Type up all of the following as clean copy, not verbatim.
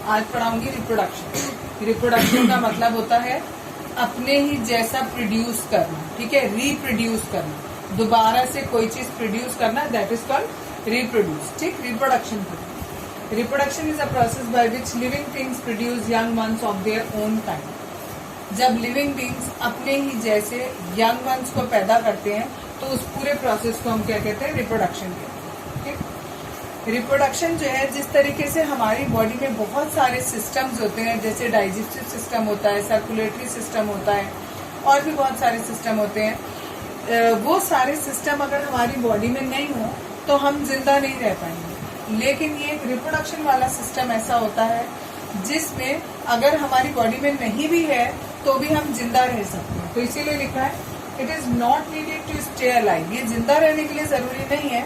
आज पढ़ाऊंगी reproduction. Reproduction का मतलब होता है अपने ही जैसा प्रोड्यूस करना, ठीक है, रिप्रोड्यूस करना, दोबारा से कोई चीज प्रोड्यूस करना, दैट इज कॉल्ड रिप्रोड्यूस। ठीक, reproduction. Reproduction is a process by which living things produce young ones of their own kind. जब लिविंग बींग्स अपने ही जैसे यंग वंस को पैदा करते हैं तो उस पूरे प्रोसेस को हम क्या कहते हैं, रिप्रोडक्शन कहते हैं। ठीक, रिप्रोडक्शन जो है, जिस तरीके से हमारी बॉडी में बहुत सारे सिस्टम्स होते हैं, जैसे डाइजेस्टिव सिस्टम होता है, सर्कुलेटरी सिस्टम होता है, और भी बहुत सारे सिस्टम होते हैं, वो सारे सिस्टम अगर हमारी बॉडी में नहीं हो तो हम जिंदा नहीं रह पाएंगे। लेकिन ये रिप्रोडक्शन वाला सिस्टम ऐसा होता है जिसमें अगर हमारी बॉडी में नहीं भी है तो भी हम जिंदा रह सकते हैं। तो इसीलिए लिखा है it is not needed to stay alive. ये जिंदा रहने के लिए जरूरी नहीं है,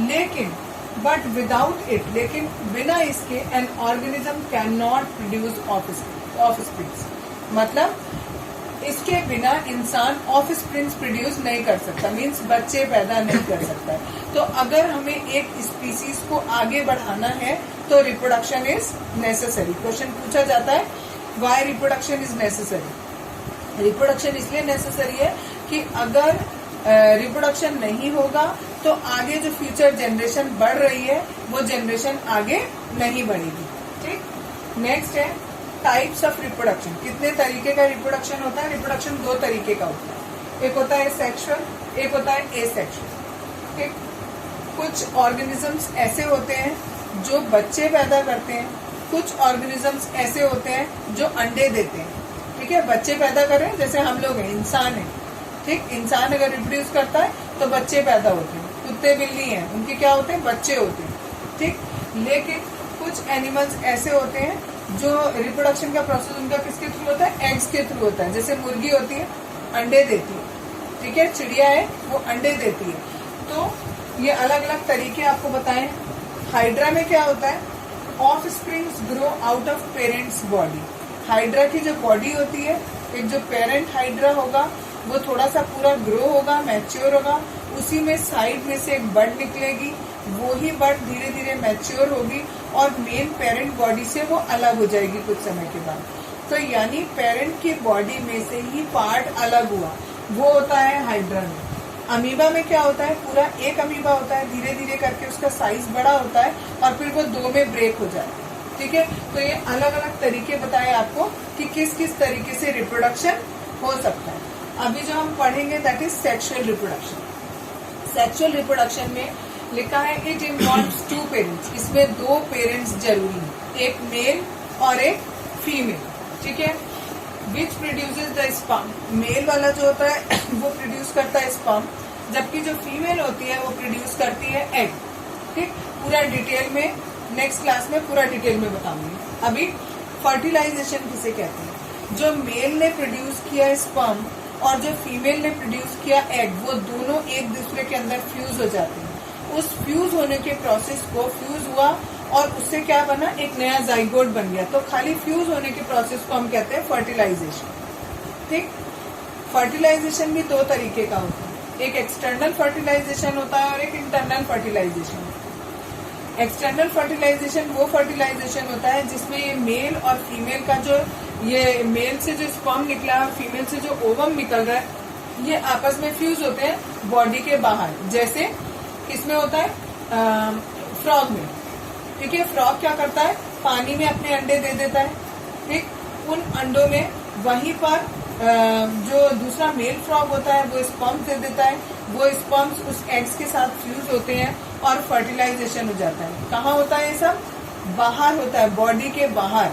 लेकिन बट विदाउट इट, लेकिन बिना इसके an organism can not produce offsprings. मतलब इसके बिना इंसान ऑफस्प्रिंग्स प्रोड्यूस नहीं कर सकता, मीन्स बच्चे पैदा नहीं कर सकता है। तो अगर हमें एक स्पीसीज को आगे बढ़ाना है तो रिप्रोडक्शन इज नेसेसरी। क्वेश्चन पूछा जाता है why reproduction is necessary. Reproduction इसलिए नेसेसरी है कि अगर रिप्रोडक्शन नहीं होगा तो आगे जो फ्यूचर जनरेशन बढ़ रही है वो जनरेशन आगे नहीं बढ़ेगी। ठीक, नेक्स्ट है टाइप्स ऑफ रिप्रोडक्शन। कितने तरीके का रिप्रोडक्शन होता है? रिप्रोडक्शन दो तरीके का होता है, एक होता है सेक्सुअल, एक होता है एसेक्सुअल। ठीक, कुछ ऑर्गेनिजम्स ऐसे होते हैं जो बच्चे पैदा करते हैं, कुछ ऑर्गेनिजम्स ऐसे होते हैं जो अंडे देते हैं। ठीक है, बच्चे पैदा कर रहे हैं, जैसे हम लोग हैं, इंसान है। ठीक, इंसान अगर रिप्रोड्यूस करता है तो बच्चे पैदा होते हैं। कुत्ते बिल्ली हैं, उनके क्या होते हैं? बच्चे होते हैं। ठीक, लेकिन कुछ एनिमल्स ऐसे होते हैं जो रिप्रोडक्शन का प्रोसेस उनका किसके थ्रू होता है? एग्स के थ्रू होता है। जैसे मुर्गी होती है, अंडे देती है। ठीक है, चिड़िया है, वो अंडे देती है। तो ये अलग अलग तरीके आपको बताए। हाइड्रा में क्या होता है? Of springs grow out of parents body. Hydra की जो बॉडी होती है, एक जो पेरेंट हाइड्रा होगा वो थोड़ा सा पूरा ग्रो होगा, मैच्योर होगा, उसी में साइड में से एक बड निकलेगी, वो ही बड धीरे धीरे मैच्योर होगी और मेन पेरेंट बॉडी से वो अलग हो जाएगी कुछ समय के बाद। तो यानी पेरेंट की बॉडी में से ही पार्ट अलग हुआ, वो होता है हाइड्रा में। अमीबा में क्या होता है? पूरा एक अमीबा होता है, धीरे धीरे करके उसका साइज बड़ा होता है और फिर वो दो में ब्रेक हो जाता है। ठीक है, तो ये अलग अलग तरीके बताए आपको कि किस किस तरीके से रिप्रोडक्शन हो सकता है। अभी जो हम पढ़ेंगे that is sexual reproduction. Sexual reproduction में लिखा है इट इन्वॉल्व्स टू पेरेंट्स। इसमें दो पेरेंट्स जरूरी हैं, एक मेल और एक फीमेल। ठीक है, which produces the sperm. Male वाला जो होता है वो प्रोड्यूस करता है स्पर्म, जबकि जो फीमेल होती है वो प्रोड्यूस करती है एग। ठीक, पूरा डिटेल में नेक्स्ट क्लास में पूरा डिटेल में बताऊंगी। अभी फर्टिलाइजेशन किसे कहते हैं? जो मेल ने प्रोड्यूस किया स्पर्म और जो फीमेल ने प्रोड्यूस किया एग, वो दोनों एक दूसरे के अंदर फ्यूज हो जाते हैं। उस फ्यूज होने के प्रोसेस को, फ्यूज हुआ और उससे क्या बना? एक नया जाइगोट बन गया। तो खाली फ्यूज होने के प्रोसेस को हम कहते हैं फर्टिलाइजेशन। ठीक, फर्टिलाइजेशन भी दो तरीके का होता है, एक एक्सटर्नल फर्टिलाइजेशन होता है और एक इंटरनल फर्टिलाइजेशन। एक्सटर्नल फर्टिलाइजेशन वो फर्टिलाइजेशन होता है जिसमें ये मेल और फीमेल का जो, ये मेल से जो स्पर्म निकला है, फीमेल से जो ओवम निकल रहा है, ये आपस में फ्यूज होते हैं बॉडी के बाहर। जैसे किसमें होता है? फ्रॉग में। ठीक है, फ्रॉग क्या करता है? पानी में अपने अंडे दे देता है। ठीक, उन अंडों में वहीं पर जो दूसरा मेल फ्रॉग होता है वो स्पर्म्स दे देता है। वो स्पर्म्स उस एग्स के साथ फ्यूज होते हैं और फर्टिलाइजेशन हो जाता है। कहाँ होता है ये सब? बाहर होता है, बॉडी के बाहर,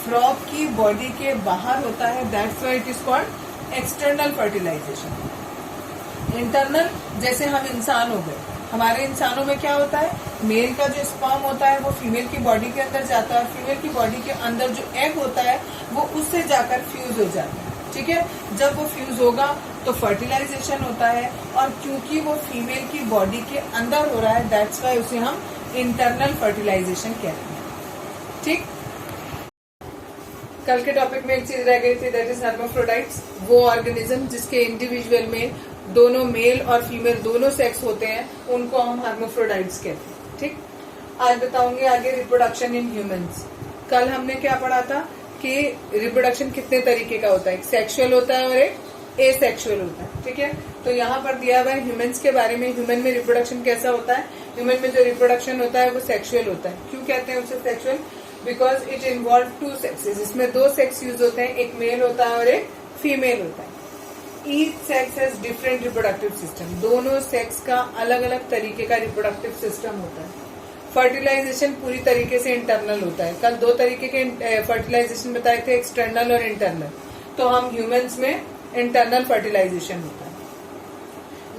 फ्रॉग की बॉडी के बाहर होता है। That's why it is called external fertilisation. Internal, जैसे हम इंसान हो गए, हमारे इंसानों में क्या होता है? मेल का जो स्पर्म होता है वो फीमेल की बॉडी के अंदर जाता है और फीमेल की बॉडी के अंदर जो एग होता है वो उससे जाकर फ्यूज हो जाता है। ठीक है, जब वो फ्यूज होगा तो फर्टिलाइजेशन होता है, और क्योंकि वो फीमेल की बॉडी के अंदर हो रहा है दैट्स वाई उसे हम इंटरनल फर्टिलाइजेशन कहते हैं। ठीक, कल के टॉपिक में एक चीज रह गई थी, दैट इज हर्माफ्रोडाइट्स। वो ऑर्गेनिज्म जिसके इंडिविजुअल में दोनों मेल और फीमेल दोनों सेक्स होते हैं, उनको हम हर्माफ्रोडाइट्स कहते हैं। ठीक, आज बताऊंगी आगे रिप्रोडक्शन इन ह्यूमंस। कल हमने क्या पढ़ा था कि रिप्रोडक्शन कितने तरीके का होता है, एक सेक्सुअल होता है और एक एसेक्सुअल होता है, ठीक है। तो यहाँ पर दिया हुआ है ह्यूमंस के बारे में, ह्यूमन में रिप्रोडक्शन कैसा होता है। ह्यूमन में जो रिप्रोडक्शन होता है वो सेक्सुअल होता है। क्यों कहते हैं उसे sexual? Because it involve 2 sexes, इसमें 2 सेक्स यूज होते हैं, एक मेल होता है और एक फीमेल होता है। Each sex has different reproductive system, दोनों सेक्स का अलग अलग तरीके का रिप्रोडक्टिव सिस्टम होता है। फर्टिलाइजेशन पूरी तरीके से इंटरनल होता है। कल 2 तरीके के फर्टिलाइजेशन बताए थे, एक्सटर्नल और इंटरनल। तो हम ह्यूमंस में इंटरनल फर्टिलाइजेशन होता है।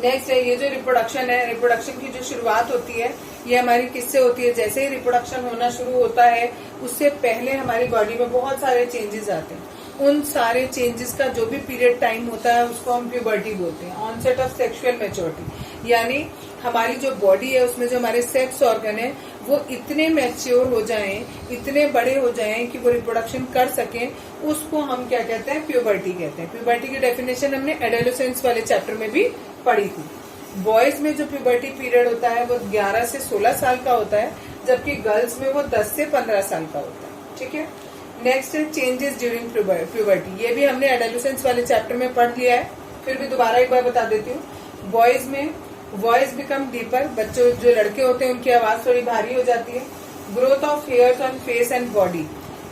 नेक्स्ट है ये जो रिप्रोडक्शन है, रिप्रोडक्शन की जो शुरुआत होती है ये हमारी किससे होती है? जैसे ही रिप्रोडक्शन होना शुरू होता है उससे पहले हमारी बॉडी में बहुत सारे चेंजेस आते हैं। उन सारे चेंजेस का जो भी पीरियड टाइम होता है उसको हम प्यूबर्टी बोलते हैं, ऑनसेट ऑफ सेक्सुअल मैच्योरिटी। यानी हमारी जो बॉडी है उसमें जो हमारे सेक्स ऑर्गन है वो इतने मैच्योर हो जाएं, इतने बड़े हो जाएं कि वो रिप्रोडक्शन कर सकें, उसको हम क्या कहते हैं? प्यूबर्टी कहते हैं। प्यूबर्टी की डेफिनेशन हमने एडोलेसेंस वाले चैप्टर में भी पढ़ी थी। बॉयज में जो प्यूबर्टी पीरियड होता है वो 11 से 16 साल का होता है, जबकि गर्ल्स में वो 10 से 15 साल का होता है, ठीक है। नेक्स्ट है चेंजेस ड्यूरिंग प्यूबर्टी, ये भी हमने एडोलेसेंस वाले चैप्टर में पढ़ लिया है, फिर भी दोबारा एक बार बता देती हूँ। बॉयज में वॉइस बिकम डीपर, बच्चों जो लड़के होते हैं उनकी आवाज थोड़ी भारी हो जाती है। Growth of hairs on face and body,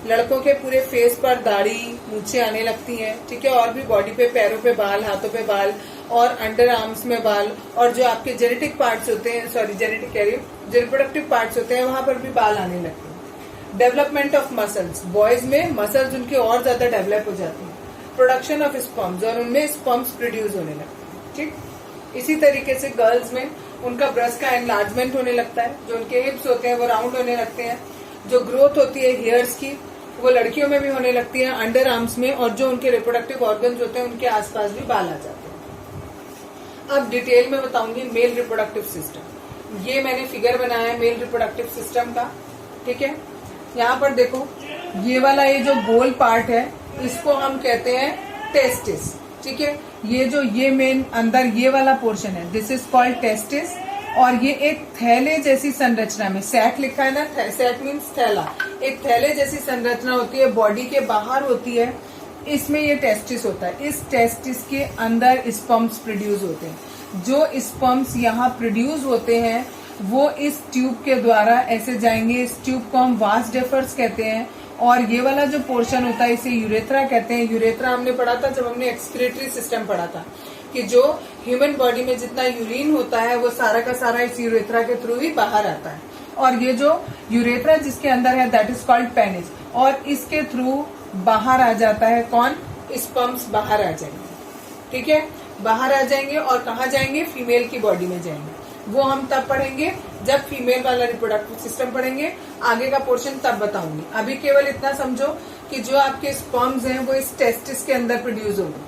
लड़कों के पूरे फेस पर दाढ़ी मूछें आने लगती हैं, ठीक है। और भी बॉडी पे, पैरों पे बाल, हाथों पे बाल और अंडर आर्म्स में बाल, और जो आपके जेनेटिक पार्ट्स होते हैं, सॉरी जेनेटिक कह रही हूँ, जो रिप्रोडक्टिव पार्ट्स होते हैं वहां पर भी बाल आने लगते हैं। डेवलपमेंट ऑफ मसल्स, बॉयज में मसल्स उनके और ज्यादा डेवलप हो जाती हैं। प्रोडक्शन ऑफ स्पर्म्स, और उनमें स्पर्म्स प्रोड्यूस होने लगते हैं, ठीक। इसी तरीके से गर्ल्स में उनका ब्रेस्ट का एनलार्जमेंट होने लगता है, जो उनके हिप्स होते हैं वो राउंड होने लगते हैं। जो ग्रोथ होती है हेयर्स की वो लड़कियों में भी होने लगती है अंडर आर्म्स में, और जो उनके रिप्रोडक्टिव ऑर्गन्स होते हैं उनके आसपास भी बाल आ जाते हैं। अब डिटेल में बताऊंगी मेल रिप्रोडक्टिव सिस्टम। ये मैंने फिगर बनाया है मेल रिप्रोडक्टिव सिस्टम का, ठीक है। यहाँ पर देखो ये वाला ये जो गोल पार्ट है इसको हम कहते हैं टेस्टिस, ठीक है। ये मेन अंदर ये वाला पोर्शन है, दिस इज कॉल्ड टेस्टिस। और ये एक थैले जैसी संरचना में, सैक लिखा है ना, सैक मीन्स थैला, एक थैले जैसी संरचना होती है, बॉडी के बाहर होती है, इसमें ये टेस्टिस होता है। इस टेस्टिस के अंदर स्पर्म्स प्रोड्यूस होते हैं। जो स्पर्म्स यहाँ प्रोड्यूस होते हैं वो इस ट्यूब के द्वारा ऐसे जाएंगे, इस ट्यूब को हम वास डेफर्स कहते हैं। और ये वाला जो पोर्शन होता है इसे यूरेथ्रा कहते हैं। यूरेथ्रा हमने पढ़ा था जब हमने एक्सक्रीटरी सिस्टम पढ़ा था, कि जो ह्यूमन बॉडी में जितना यूरिन होता है वो सारा का सारा इस यूरेथ्रा के थ्रू ही बाहर आता है। और ये जो यूरेथ्रा जिसके अंदर है दैट इज कॉल्ड पेनिस, और इसके थ्रू बाहर आ जाता है कौन? स्पर्म्स बाहर आ जाएंगे, ठीक है। बाहर आ जाएंगे और कहाँ जाएंगे? फीमेल की बॉडी में जाएंगे। वो हम तब पढ़ेंगे जब फीमेल वाला रिप्रोडक्टिव सिस्टम पढ़ेंगे, आगे का पोर्शन तब बताऊंगी। अभी केवल इतना समझो कि जो आपके स्पर्म्स हैं वो इस टेस्टिस के अंदर प्रोड्यूस होंगे,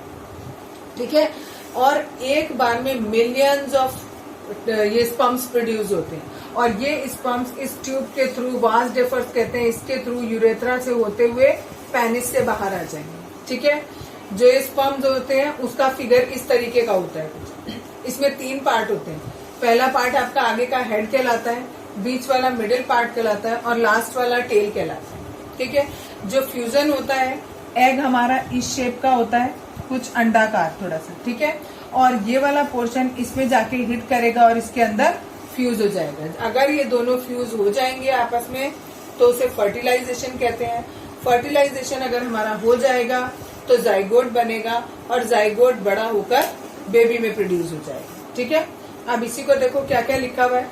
ठीक है। और एक बार में मिलियंस ऑफ ये स्पर्म्स प्रोड्यूस होते हैं, और ये स्पर्म्स इस ट्यूब के थ्रू, वास डेफर्स कहते हैं, इसके थ्रू यूरेथ्रा से होते हुए पेनिस से बाहर आ जाएंगे, ठीक है। जो स्पर्म्स होते हैं उसका फिगर इस तरीके का होता है कुछ। इसमें 3 पार्ट होते हैं। पहला पार्ट आपका आगे का हेड कहलाता है, बीच वाला मिडिल पार्ट कहलाता है, और लास्ट वाला टेल कहलाता है, ठीक है। जो फ्यूजन होता है, एग हमारा इस शेप का होता है, कुछ अंडाकार थोड़ा सा, ठीक है। और ये वाला पोर्शन इसमें जाके हिट करेगा और इसके अंदर फ्यूज हो जाएगा। अगर ये दोनों फ्यूज हो जाएंगे आपस में तो उसे फर्टिलाइजेशन कहते हैं। फर्टिलाइजेशन अगर हमारा हो जाएगा तो जाइगोट बनेगा, और जाइगोट बड़ा होकर बेबी में प्रोड्यूस हो जाएगा, ठीक है। अब इसी को देखो क्या क्या लिखा हुआ है।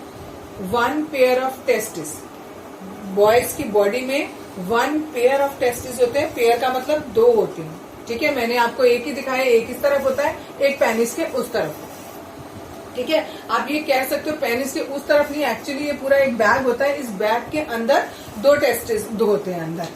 1 पेयर ऑफ टेस्टिस, बॉयज की बॉडी में 1 पेयर ऑफ टेस्टिस होते हैं। पेयर का मतलब 2 होते हैं, ठीक है। मैंने आपको एक ही दिखाया, एक इस तरफ होता है, एक पेनिस के उस तरफ, ठीक है। आप ये कह सकते हो पेनिस के उस तरफ नहीं, एक्चुअली ये पूरा एक बैग होता है, इस बैग के अंदर 2 टेस्टिस 2 होते हैं अंदर,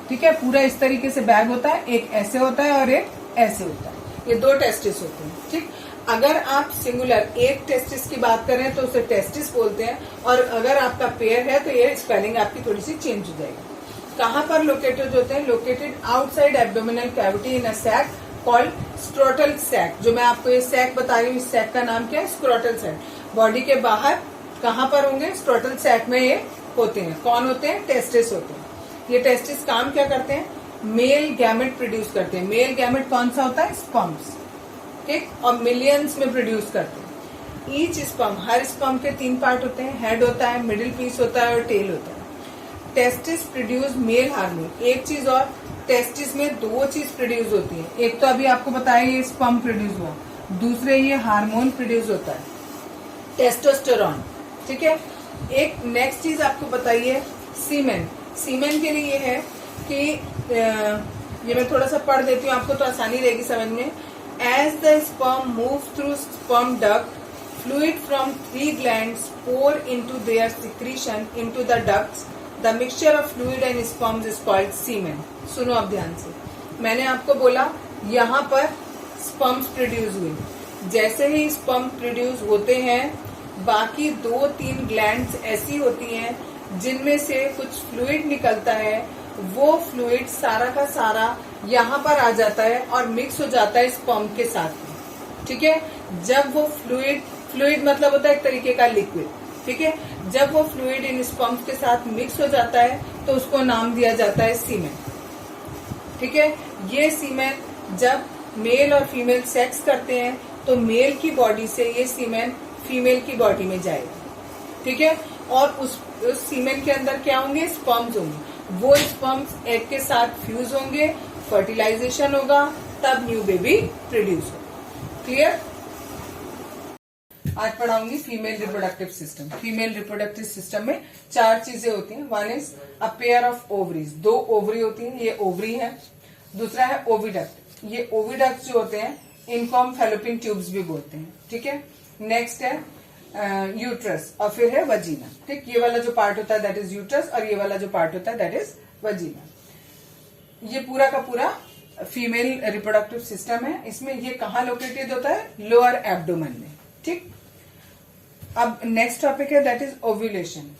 ठीक है। पूरा इस तरीके से बैग होता है, एक ऐसे होता है और एक ऐसे होता है, ये 2 टेस्टिस होते हैं, ठीक। अगर आप सिंगुलर एक टेस्टिस की बात करें तो उसे टेस्टिस बोलते हैं, और अगर आपका पेयर है तो ये स्पेलिंग आपकी थोड़ी सी चेंज हो जाएगी। कहाँ पर लोकेटेड होते हैं? Located outside abdominal cavity in a sac called scrotal sac. जो मैं आपको ये सैक बता रही हूँ, इस सैक का नाम क्या है? Scrotal sac. बॉडी के बाहर कहाँ पर होंगे? स्क्रोटल सैक में ये होते हैं। कौन होते हैं? टेस्टिस होते हैं। ये टेस्टिस काम क्या करते हैं? मेल गैमेट प्रोड्यूस करते हैं। मेल गैमेट कौन सा होता है? स्पर्म्स, ठीक, और मिलियंस में प्रोड्यूस करते हैं। ईच स्पर्म, हर स्पर्म के 3 पार्ट होते हैं, हेड होता है, मिडिल पीस होता है और टेल होता है। Testis produce male hormone. एक चीज और, टेस्टिस में 2 चीज प्रोड्यूस होती है। एक तो अभी आपको बताया ये स्पर्म प्रोड्यूस हुआ, दूसरे ये हार्मोन प्रोड्यूस होता है, टेस्टोस्टेरोन, ठीक है। एक नेक्स्ट चीज आपको बताइए सीमेन। सीमेन के लिए ये है कि ये मैं थोड़ा सा पढ़ देती हूँ आपको तो आसानी रहेगी समझ में। As the sperm move through sperm duct, fluid from 3 glands pour into their secretion into the ducts. The mixture of fluid and sperms is called semen. सुनो अब ध्यान से, मैंने आपको बोला यहाँ पर स्पर्म्स प्रोड्यूस हुए। जैसे ही स्पर्म प्रोड्यूस होते हैं, बाकी 2-3 ग्लैंड्स ऐसी होती हैं जिनमें से कुछ फ्लूइड निकलता है। वो फ्लूइड सारा का सारा यहाँ पर आ जाता है और मिक्स हो जाता है स्पर्म के साथ में, ठीक है। जब वो फ्लूइड मतलब होता है एक तरीके का लिक्विड, ठीक है। जब वो फ्लूइड इन स्पर्म्स के साथ मिक्स हो जाता है तो उसको नाम दिया जाता है सीमेन, ठीक है। ये सीमेन जब मेल और फीमेल सेक्स करते हैं तो मेल की बॉडी से ये सीमेन फीमेल की बॉडी में जाएगा, ठीक है। और उस सीमेन के अंदर क्या होंगे? स्पर्म्स होंगे। वो स्पर्म्स एग के साथ फ्यूज होंगे, फर्टिलाइजेशन होगा, तब न्यू बेबी प्रोड्यूस होगा। क्लियर? आज पढ़ाऊंगी female reproductive system. Female reproductive system में 4 चीजें होती हैं। One is a pair of ovaries, 2 ovary होती हैं, ये ओवरी है। दूसरा है ओविडक्ट, ये ओविडक्ट जो होते हैं इनको हम फैलोपियन ट्यूब्स भी बोलते हैं, ठीक है। नेक्स्ट है यूट्रस और फिर है वजीना, ठीक। ये वाला जो पार्ट होता है दैट इज यूट्रस और ये वाला जो पार्ट होता है दैट इज वजीना। ये पूरा का पूरा फीमेल रिप्रोडक्टिव सिस्टम है। इसमें ये कहाँ लोकेटेड होता है? लोअर एब्डोमेन में, ठीक। अब नेक्स्ट टॉपिक है that is ovulation,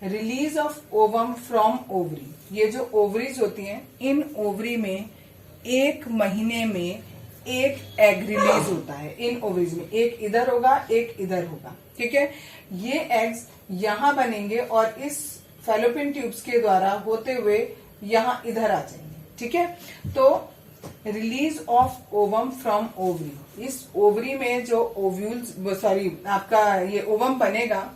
release of ovum from ovary. ये जो ओवरीज होती हैं, इन ओवरी में 1 महीने में एक एग रिलीज होता है। इन ओवरीज में एक इधर होगा, एक इधर होगा, ठीक है। ये एग्स यहाँ बनेंगे और इस फैलोपियन ट्यूब्स के द्वारा होते हुए यहाँ इधर आ जाएंगे, ठीक है। तो release of ovum from ovary, इस ओवरी में जो ओव्यूल्स आपका ये ओवम बनेगा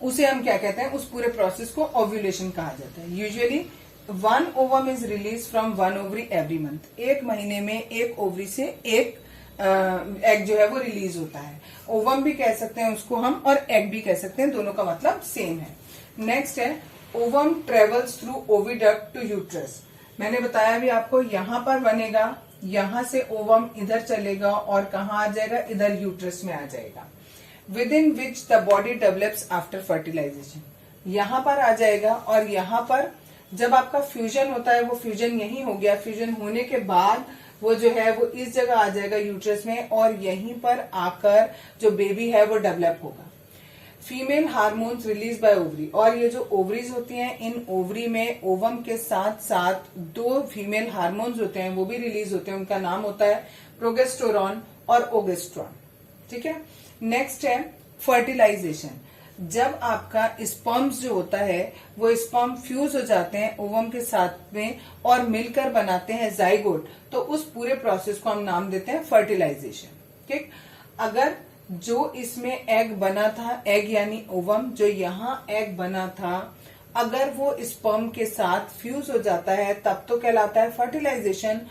उसे हम क्या कहते हैं? उस पूरे प्रोसेस को ओव्यूलेशन कहा जाता है। Usually 1 ovum is release from 1 ovary every month. 1 महीने में एक ओवरी से एक एग जो है वो रिलीज होता है। ओवम भी कह सकते हैं उसको हम और एग भी कह सकते हैं, दोनों का मतलब सेम है। नेक्स्ट है ovum travels through oviduct to uterus. मैंने बताया भी आपको, यहाँ पर बनेगा, यहाँ से ओवम इधर चलेगा और कहाँ आ जाएगा? इधर यूट्रस में आ जाएगा। Within which the body develops after fertilisation, यहाँ पर आ जाएगा और यहाँ पर जब आपका फ्यूजन होता है, वो फ्यूजन यही हो गया। फ्यूजन होने के बाद वो जो है वो इस जगह आ जाएगा यूट्रस में और यहीं पर आकर जो बेबी है वो डेवलप होगा। Female hormones release by ovary, और ये जो ओवरीज होती हैं, इन ओवरी में ओवम के साथ साथ 2 फीमेल हार्मोन्स होते हैं, वो भी रिलीज होते हैं। उनका नाम होता है प्रोगेस्टेरोन और ओगेस्ट्रॉन, ठीक है। नेक्स्ट है फर्टिलाइजेशन। जब आपका स्पर्म्स जो होता है वो स्पर्म फ्यूज हो जाते हैं ओवम के साथ में और मिलकर बनाते हैं जाइगोट, तो उस पूरे प्रोसेस को हम नाम देते हैं फर्टिलाइजेशन, ठीक। अगर जो इसमें एग बना था, एग यानी ओवम, जो यहाँ एग बना था, अगर वो स्पर्म के साथ फ्यूज हो जाता है तब तो कहलाता है फर्टिलाइजेशन।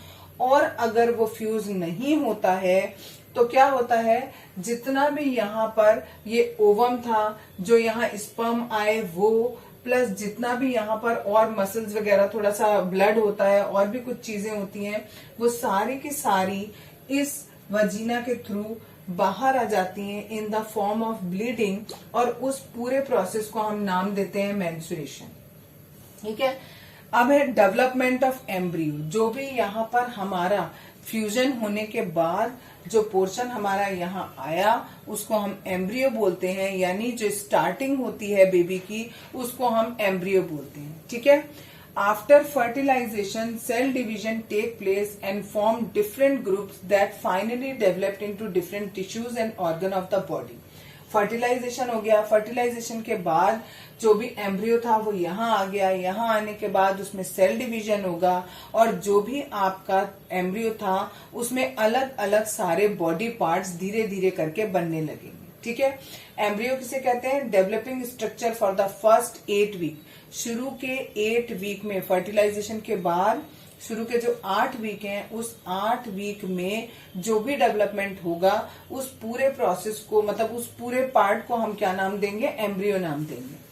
और अगर वो फ्यूज नहीं होता है तो क्या होता है? जितना भी यहाँ पर ये ओवम था, जो यहाँ स्पर्म आए वो, प्लस जितना भी यहाँ पर और मसल्स वगैरह, थोड़ा सा ब्लड होता है और भी कुछ चीजें होती हैं, वो सारी की सारी इस वजीना के थ्रू बाहर आ जाती हैं in the form of bleeding, और उस पूरे प्रोसेस को हम नाम देते हैं मेंस्ट्रुएशन, ठीक है। अब है डेवलपमेंट ऑफ एम्ब्रियो। जो भी यहाँ पर हमारा फ्यूजन होने के बाद जो पोर्शन हमारा यहाँ आया उसको हम एम्ब्रियो बोलते हैं, यानी जो स्टार्टिंग होती है बेबी की उसको हम एम्ब्रियो बोलते हैं, ठीक है। After fertilisation cell division take place and form different groups that finally developed into different tissues and organ of the body. Fertilisation हो गया, फर्टिलाइजेशन के बाद जो भी एम्ब्रियो था वो यहाँ आ गया, यहाँ आने के बाद उसमें सेल डिवीजन होगा और जो भी आपका एम्ब्रियो था उसमें अलग अलग सारे बॉडी पार्ट्स धीरे धीरे करके बनने लगेंगे। ठीक है, एम्ब्रियो किसे कहते हैं? Developing structure for the first 8 week. शुरू के 8 वीक में, फर्टिलाइजेशन के बाद शुरू के जो 8 वीक हैं, उस 8 वीक में जो भी डेवलपमेंट होगा उस पूरे प्रोसेस को, मतलब उस पूरे पार्ट को हम क्या नाम देंगे? एम्ब्रियो नाम देंगे।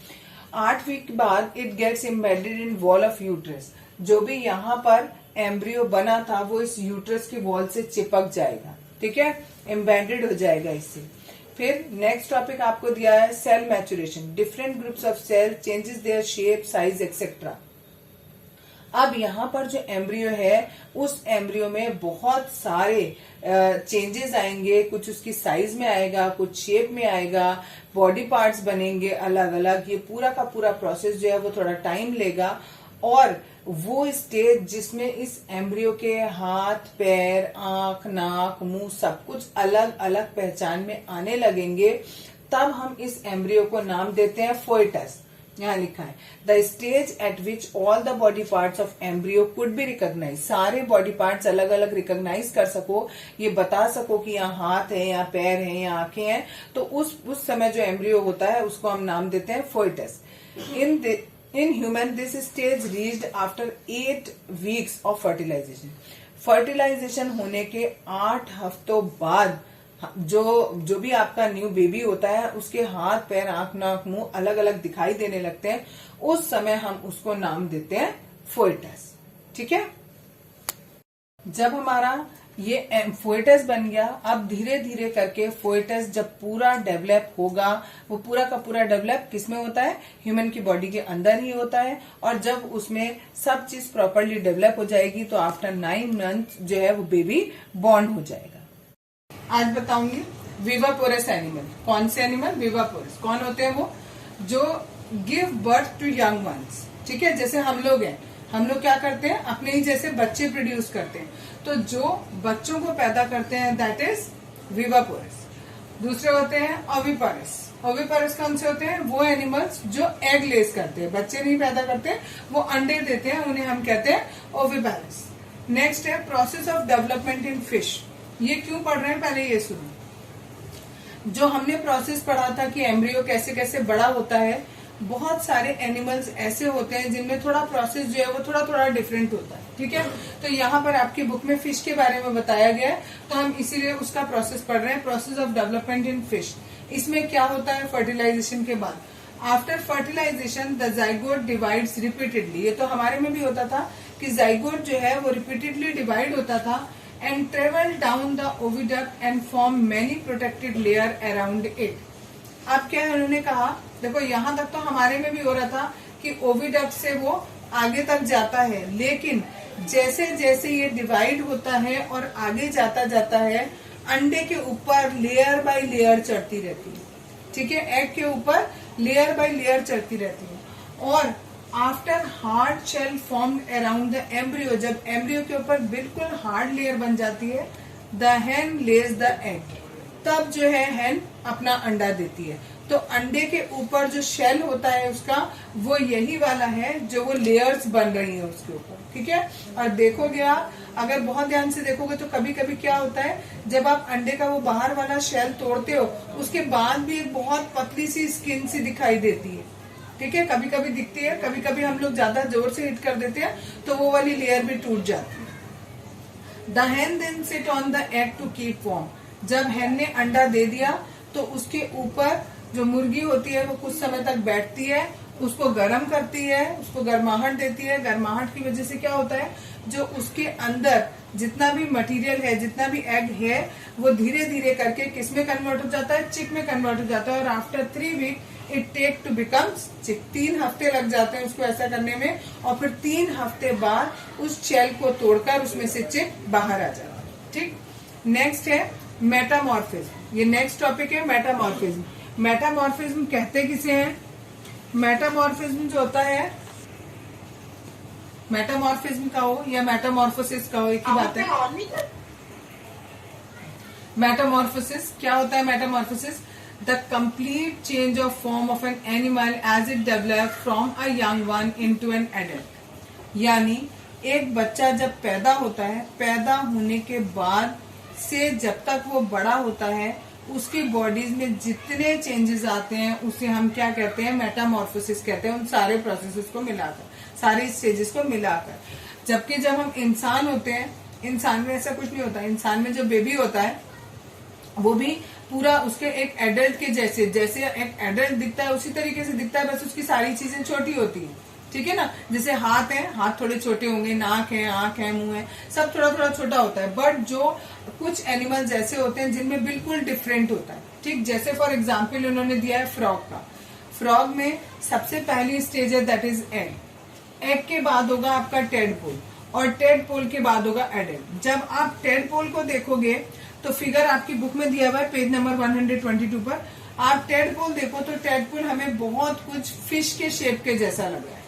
8 वीक के बाद it gets embedded in wall of uterus. जो भी यहाँ पर एम्ब्रियो बना था वो इस यूट्रस की वॉल से चिपक जाएगा। ठीक है, एम्बेडेड हो जाएगा इससे। फिर नेक्स्ट टॉपिक आपको दिया है cell maturation. Different groups of cell changes their shape, size etcetera. अब यहाँ पर जो एम्ब्रियो है उस एम्ब्रियो में बहुत सारे चेंजेस आएंगे। कुछ उसकी साइज में आएगा, कुछ शेप में आएगा, बॉडी पार्ट्स बनेंगे अलग अलग। ये पूरा का पूरा प्रोसेस जो है वो थोड़ा टाइम लेगा और वो स्टेज जिसमें इस एम्ब्रियो के हाथ, पैर, आंख, नाक, मुंह सब कुछ अलग अलग पहचान में आने लगेंगे, तब हम इस एम्ब्रियो को नाम देते हैं फोइटस। यहाँ लिखा है the stage at which all the body parts of embryo could be recognise. सारे बॉडी पार्ट्स अलग अलग रिकॉग्नाइज कर सको, ये बता सको कि यहाँ हाथ है, यहाँ पैर है, यहाँ आंखें हैं, तो उस समय जो एम्ब्रियो होता है उसको हम नाम देते हैं foetus. In human this stage reached after 8 weeks of fertilisation. Fertilisation होने के 8 हफ्तों बाद जो भी आपका न्यू बेबी होता है उसके हाथ, पैर, आंख, नाक, मुंह अलग अलग दिखाई देने लगते हैं, उस समय हम उसको नाम देते हैं फोइटस। ठीक है, जब हमारा ये फोइटस बन गया, अब धीरे धीरे करके फोइटस जब पूरा डेवलप होगा, वो पूरा का पूरा डेवलप किसमें होता है? ह्यूमन की बॉडी के अंदर ही होता है। और जब उसमें सब चीज प्रॉपरली डेवलप हो जाएगी तो आफ्टर 9 मंथ जो है वो बेबी बॉर्न हो जाएगा। आज बताऊंगी विवापोरस एनिमल। कौन से एनिमल? विवापोरस। कौन होते हैं वो? जो give birth to young ones. ठीक है, जैसे हम लोग हैं, हम लोग क्या करते हैं? अपने ही जैसे बच्चे प्रोड्यूस करते हैं, तो जो बच्चों को पैदा करते हैं दैट इज विवापोरस। दूसरे होते हैं ओविपारस। ओविपारस कौन से होते हैं? वो एनिमल्स जो एग लेस करते हैं, बच्चे नहीं पैदा करते, वो अंडे देते हैं, उन्हें हम कहते हैं ओविपारस। नेक्स्ट है process of development in fish. ये क्यों पढ़ रहे हैं, पहले ये सुनो। जो हमने प्रोसेस पढ़ा था कि एम्ब्रियो कैसे कैसे बड़ा होता है, बहुत सारे एनिमल्स ऐसे होते हैं जिनमें थोड़ा प्रोसेस जो है वो थोड़ा थोड़ा डिफरेंट होता है। ठीक है, तो यहाँ पर आपकी बुक में फिश के बारे में बताया गया है, तो हम इसीलिए उसका प्रोसेस पढ़ रहे हैं, process of development in fish. इसमें क्या होता है? फर्टिलाइजेशन के बाद, after fertilisation the zygote divides repeatedly. ये तो हमारे में भी होता था कि जाइगोट जो है वो रिपीटेडली डिवाइड होता था and travel down the oviduct and form many protected layer around it। अब क्या है, उन्होंने कहा, देखो यहाँ तक तो हमारे में भी हो रहा था कि ओविडक्ट से वो आगे तक जाता है, लेकिन जैसे जैसे ये डिवाइड होता है और आगे जाता जाता है, अंडे के ऊपर लेयर बाय लेयर चढ़ती रहती है। ठीक है, एग के ऊपर लेयर बाय लेयर चढ़ती रहती है। और after hard shell formed around the embryo, जब एम्ब्रियो के ऊपर बिल्कुल हार्ड लेयर बन जाती है, the hen lays the egg, तब जो है हैन अपना अंडा देती है। तो अंडे के ऊपर जो शेल होता है उसका, वो यही वाला है जो वो लेयर्स बन रही है उसके ऊपर। ठीक है, और देखोगे आप, अगर बहुत ध्यान से देखोगे तो कभी कभी क्या होता है, जब आप अंडे का वो बाहर वाला शेल तोड़ते हो, उसके बाद भी एक बहुत पतली सी स्किन सी दिखाई देती है। ठीक है, कभी कभी दिखती है, कभी कभी हम लोग ज्यादा जोर से हिट कर देते हैं तो वो वाली लेयर भी टूट जाती है। The hen then sit on the egg to keep warm. जब हैन ने अंडा दे दिया तो उसके ऊपर जो मुर्गी होती है वो कुछ समय तक बैठती है, उसको गर्म करती है, उसको गर्माहट देती है। गर्माहट की वजह से क्या होता है, जो उसके अंदर जितना भी मटेरियल है, जितना भी एग है, वो धीरे धीरे करके किस में कन्वर्ट हो जाता है, चिक में कन्वर्ट हो जाता है। और after 3 week it take to becomes chick. 3 हफ्ते लग जाते हैं उसको ऐसा करने में, और फिर 3 हफ्ते बाद उस शेल को तोड़कर उसमें से चिक बाहर आ जाता है। ठीक, नेक्स्ट है मेटामॉर्फिज्म। ये नेक्स्ट टॉपिक है मेटामॉर्फिज्म। मेटामॉर्फिज्म कहते किसे हैं? मेटामॉर्फिज्म जो होता है, मेटामॉर्फिज्म का हो या मेटामॉर्फोसिस का हो, एक ही बात है। मेटामॉर्फोसिस क्या होता है? Metamorphosis, the complete change of form of an animal as it develop from a young one into an adult. यानी एक बच्चा जब पैदा होता है, पैदा होने के बाद से जब तक वो बड़ा होता है, उसकी बॉडीज में जितने चेंजेस आते हैं उसे हम क्या कहते हैं, मेटामॉर्फोसिस कहते हैं। उन सारे प्रोसेसेस को मिलाकर, सारे स्टेजेस को मिलाकर। जबकि जब हम इंसान होते हैं, इंसान में ऐसा कुछ नहीं होता। इंसान में जो बेबी होता है वो भी पूरा उसके एक एडल्ट के जैसे, जैसे एक एडल्ट दिखता है उसी तरीके से दिखता है, बस उसकी सारी चीजें छोटी होती है। ठीक है ना, जैसे हाथ है, हाथ थोड़े छोटे होंगे, नाक है, आंख है, मुंह है, सब थोड़ा थोड़ा छोटा होता है। बट जो कुछ एनिमल्स ऐसे होते हैं जिनमें बिल्कुल डिफरेंट होता है। ठीक, जैसे फॉर एग्जाम्पल उन्होंने दिया है फ्रॉग का। फ्रॉग में सबसे पहली स्टेज है दैट इज एग। एग के बाद होगा आपका टेडपोल, और टेडपोल के बाद होगा एडल्ट। जब आप टेडपोल को देखोगे तो फिगर आपकी बुक में दिया हुआ है पेज नंबर 122 पर। आप टेडपोल देखो तो टेडपोल हमें बहुत कुछ फिश के शेप के जैसा लग रहा है।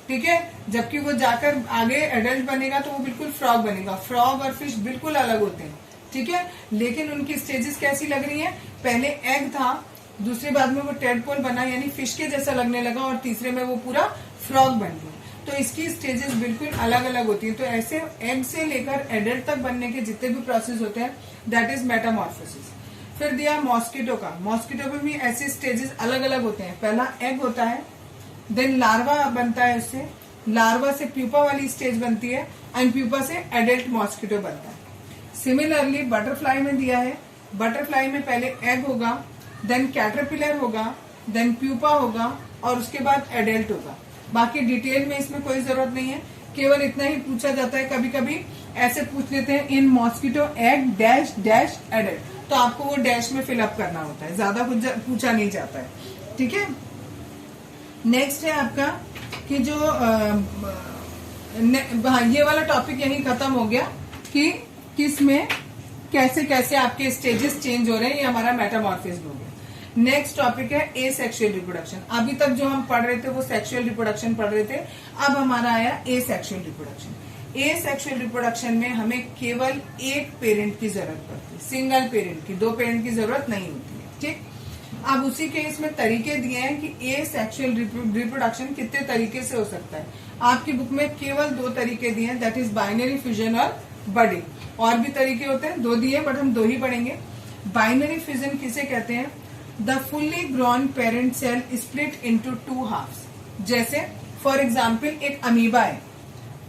ठीक है, जबकि वो जाकर आगे एडल्ट बनेगा तो वो बिल्कुल फ्रॉग बनेगा। फ्रॉग और फिश बिल्कुल अलग होते हैं। ठीक है, लेकिन उनकी स्टेजेस कैसी लग रही है, पहले एग था, दूसरे बाद में वो टेडपोल बना यानी फिश के जैसा लगने लगा, और तीसरे में वो पूरा फ्रॉग बन गया। तो इसकी स्टेजेस बिल्कुल अलग अलग होती है। तो ऐसे एग से लेकर एडल्ट तक बनने के जितने भी प्रोसेस होते हैं दैट इज मेटामॉर्फोसिस। फिर दिया मॉस्किटो का। मॉस्किटो में भी ऐसे स्टेजेस अलग अलग होते हैं। पहला एग होता है, देन लार्वा बनता है, उससे लार्वा से प्यूपा वाली स्टेज बनती है, एंड प्यूपा से एडल्ट मॉस्किटो बनता है। सिमिलरली बटरफ्लाई में दिया है, बटरफ्लाई में पहले एग होगा, देन कैटरपिलर होगा, देन प्यूपा होगा, और उसके बाद एडल्ट होगा। बाकी डिटेल में इसमें कोई जरूरत नहीं है, केवल इतना ही पूछा जाता है। कभी कभी ऐसे पूछ लेते हैं, in mosquito egg dash dash adult, तो आपको वो डैश में फिलअप करना होता है, ज्यादा कुछ पूछा नहीं जाता है। ठीक है, नेक्स्ट है आपका कि जो ये वाला टॉपिक यही खत्म हो गया कि किस में कैसे कैसे आपके स्टेजेस चेंज हो रहे हैं, ये हमारा मेटामॉर्फिज्म हो गया। नेक्स्ट टॉपिक है ए सेक्सुअल रिप्रोडक्शन। अभी तक जो हम पढ़ रहे थे वो सेक्सुअल रिप्रोडक्शन पढ़ रहे थे, अब हमारा आया ए सेक्सुअल रिप्रोडक्शन। ए सेक्सुअल रिप्रोडक्शन में हमें केवल एक पेरेंट की जरूरत पड़ती है, सिंगल पेरेंट की, दो पेरेंट की जरूरत नहीं होती है। ठीक, अब उसी के इसमें तरीके दिए हैं कि ए सेक्सुअल रिप्रोडक्शन कितने तरीके से हो सकता है। आपकी बुक में केवल दो तरीके दिए हैं, दैट इज बाइनरी फ्यूजन और बडिंग। और भी तरीके होते हैं, दो दिए बट हम दो ही पढ़ेंगे। बाइनरी फ्यूजन किसे कहते हैं, the fully grown parent cell split into two halves. जैसे फॉर एग्जाम्पल एक अमीबा है,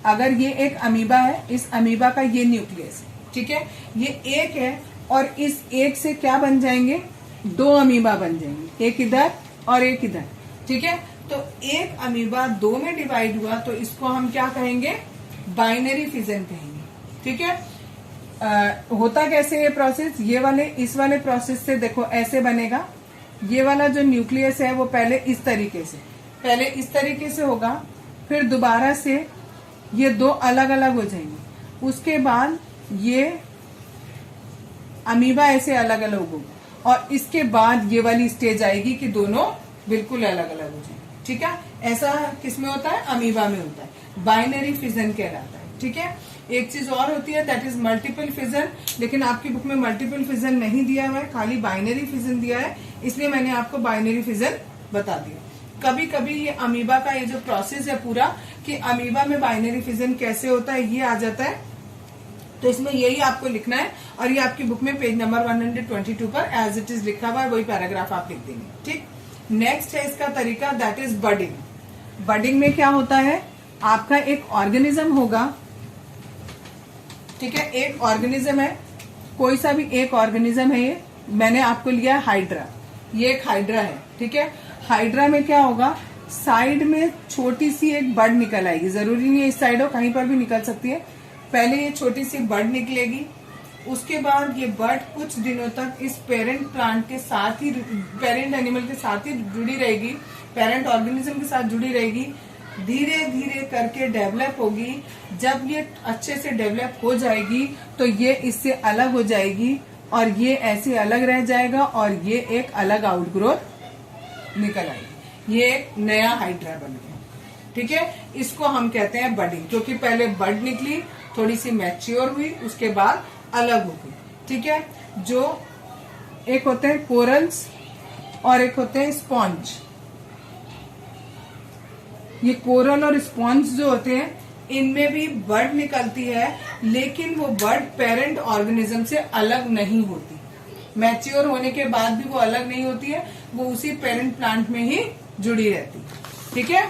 अगर ये एक अमीबा है, इस अमीबा का ये न्यूक्लियस है। ठीक है, ये एक है, और इस एक से क्या बन जाएंगे, दो अमीबा बन जाएंगे, एक इधर और एक इधर। ठीक है, तो एक अमीबा दो में डिवाइड हुआ तो इसको हम क्या कहेंगे, बाइनरी फिजन कहेंगे। ठीक है, होता कैसे ये प्रोसेस, ये वाले इस वाले प्रोसेस से देखो ऐसे बनेगा। ये वाला जो न्यूक्लियस है वो पहले इस तरीके से होगा, फिर दोबारा से ये दो अलग अलग हो जाएंगे, उसके बाद ये अमीबा ऐसे अलग अलग होगा, और इसके बाद ये वाली स्टेज आएगी कि दोनों बिल्कुल अलग अलग हो जाएंगे। ठीक है, ऐसा किसमें होता है, अमीबा में होता है, बाइनरी फिजन कहलाता है। ठीक है, एक चीज और होती है दैट इज मल्टीपल फिजन, लेकिन आपकी बुक में मल्टीपल फिजन नहीं दिया हुआ है, खाली बाइनरी फिजन दिया है, इसलिए मैंने आपको बाइनरी फिजन बता दिया। कभी कभी ये अमीबा का ये जो प्रोसेस है पूरा कि अमीबा में बाइनरी फिजन कैसे होता है ये आ जाता है, तो इसमें यही आपको लिखना है, और ये आपकी बुक में पेज नंबर 122 पर एज इट इज लिखा हुआ है, वही पैराग्राफ आप लिख देंगे। ठीक, नेक्स्ट है इसका तरीका दैट इज बडिंग। बडिंग में क्या होता है, आपका एक ऑर्गेनिज्म होगा। ठीक है, एक ऑर्गेनिज्म है, कोई सा भी एक ऑर्गेनिज्म है, ये मैंने आपको लिया है हाइड्रा, ये एक हाइड्रा है। ठीक है, हाइड्रा में क्या होगा, साइड में छोटी सी एक बड निकल आएगी, जरूरी नहीं है इस साइड हो, कहीं पर भी निकल सकती है। पहले ये छोटी सी बड निकलेगी, उसके बाद ये बड कुछ दिनों तक इस पेरेंट प्लांट के साथ ही, पेरेंट एनिमल के साथ ही जुड़ी रहेगी, पेरेंट ऑर्गेनिज्म के साथ जुड़ी रहेगी, धीरे धीरे करके डेवलप होगी। जब ये अच्छे से डेवलप हो जाएगी तो ये इससे अलग हो जाएगी, और ये ऐसे अलग रह जाएगा, और ये एक अलग आउटग्रोथ निकल आएगी, ये एक नया हाइड्रा बन गया। ठीक है, इसको हम कहते हैं बडिंग, क्योंकि पहले बड निकली, थोड़ी सी मैच्योर हुई, उसके बाद अलग हो गई। ठीक है, जो एक होते हैं कोरल्स, और एक होते हैं स्पॉन्ज। ये कोरल और स्पॉन्ज जो होते हैं इनमें भी बड निकलती है, लेकिन वो बड पेरेंट ऑर्गेनिज्म से अलग नहीं होती। मैच्योर होने के बाद भी वो अलग नहीं होती है, वो उसी पेरेंट प्लांट में ही जुड़ी रहती है। ठीक है।